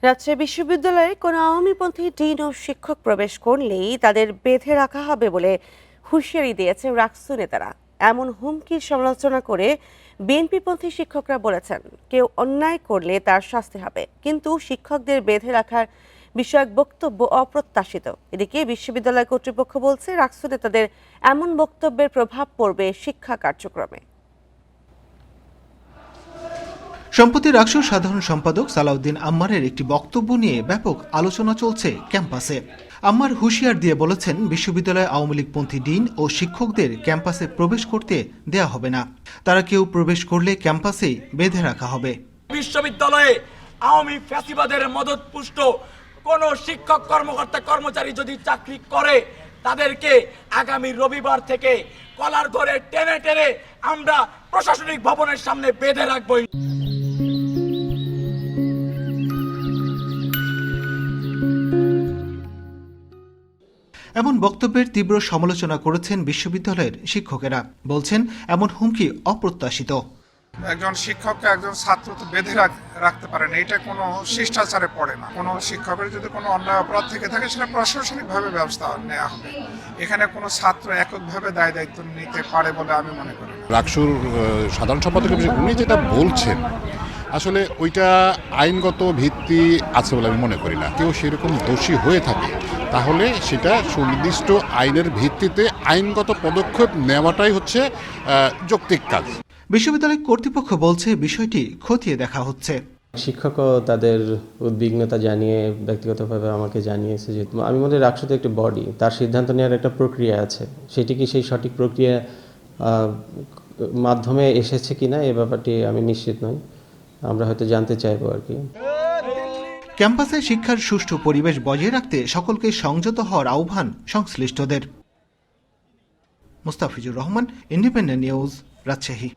রাজশাহী বিশ্ববিদ্যালয়ে কোনো আওয়ামীপন্থী ডিন ও শিক্ষক প্রবেশ করলেই তাদের বেঁধে রাখা হবে বলে হুঁশিয়ারি দিয়েছে রাকসু নেতারা। এমন হুমকির সমালোচনা করে বিএনপিপন্থী শিক্ষকরা বলেছেন, কেউ অন্যায় করলে তার শাস্তি হবে, কিন্তু শিক্ষকদের বেঁধে রাখার বিষয়ক বক্তব্য অপ্রত্যাশিত। এদিকে বিশ্ববিদ্যালয় কর্তৃপক্ষ বলছে, রাকসু নেতাদের এমন বক্তব্যের প্রভাব পড়বে শিক্ষা কার্যক্রমে। সম্প্রতি রাকসুর সাধারণ সম্পাদক সালাউদ্দিন আম্মারের একটি বক্তব্য নিয়ে ব্যাপক আলোচনা চলছে ক্যাম্পাসে। আম্মার হুঁশিয়ার দিয়ে বলেছেন, বিশ্ববিদ্যালয়ে আওয়ামী লীগপন্থী ডিন ও শিক্ষকদের ক্যাম্পাসে প্রবেশ করতে দেয়া হবে না। তারা কেউ প্রবেশ করলে ক্যাম্পাসেই বেঁধে রাখা হবে। বিশ্ববিদ্যালয়ে আওয়ামী ফ্যাসিবাদের মদতপুষ্ট কোন শিক্ষক কর্মকর্তা কর্মচারী যদি চাকরি করে, তাদেরকে আগামী রবিবার থেকে কলার ধরে টেনে টেনে আমরা প্রশাসনিক ভবনের সামনে বেঁধে রাখবো। এমন বক্তব্যের তীব্র সমালোচনা করেছেন বিশ্ববিদ্যালয়ের শিক্ষকেরা। বলছেন, এমন হুমকি অপ্রত্যাশিত। একজন শিক্ষককে একজন ছাত্র তো বেঁধে রাখতে পারে না, এটা কোনো শিষ্টাচারে পড়ে না। কোনো শিক্ষকের যদি কোনো অন্যায় অপরাধ থেকে থাকে, সেটা প্রশাসনিকভাবে ব্যবস্থা নেওয়া হবে। এখানে কোনো ছাত্র এককভাবে দায় দায়িত্ব নিতে পারে বলে আমি মনে করি। রাকসুর সাধারণ সম্পাদক উনি যেটা বলছেন, আসলে ওইটা আইনগত ভিত্তি আছে বলে আমি মনে করি না। কেউ সেরকম দোষী হয়ে থাকে তাহলে সেটা সুনির্দিষ্ট আইনের ভিত্তিতে আইনগত পদক্ষেপ নেওয়াটাই হচ্ছে যৌক্তিক কাজ। বিশ্ববিদ্যালয় কর্তৃপক্ষ বলছে, বিষয়টি খতিয়ে দেখা হচ্ছে। শিক্ষকও তাদের উদ্বিগ্নতা জানিয়ে ব্যক্তিগতভাবে আমাকে জানিয়েছে যে আমি মনে করি রাকসু তো একটি বডি, তার সিদ্ধান্ত নেওয়ার একটা প্রক্রিয়া আছে। সেটি কি সেই সঠিক প্রক্রিয়া মাধ্যমে এসেছে কিনা এ ব্যাপারটি আমি নিশ্চিত নই। আমরা হয়তো জানতে চাইবো আর কি। ক্যাম্পাসে শিক্ষার সুষ্ঠু পরিবেশ বজায় রাখতে সকলকে সংযত হওয়ার আহ্বান সংশ্লিষ্টদের। Mustafizur Rahman, independent news, Rajshahi.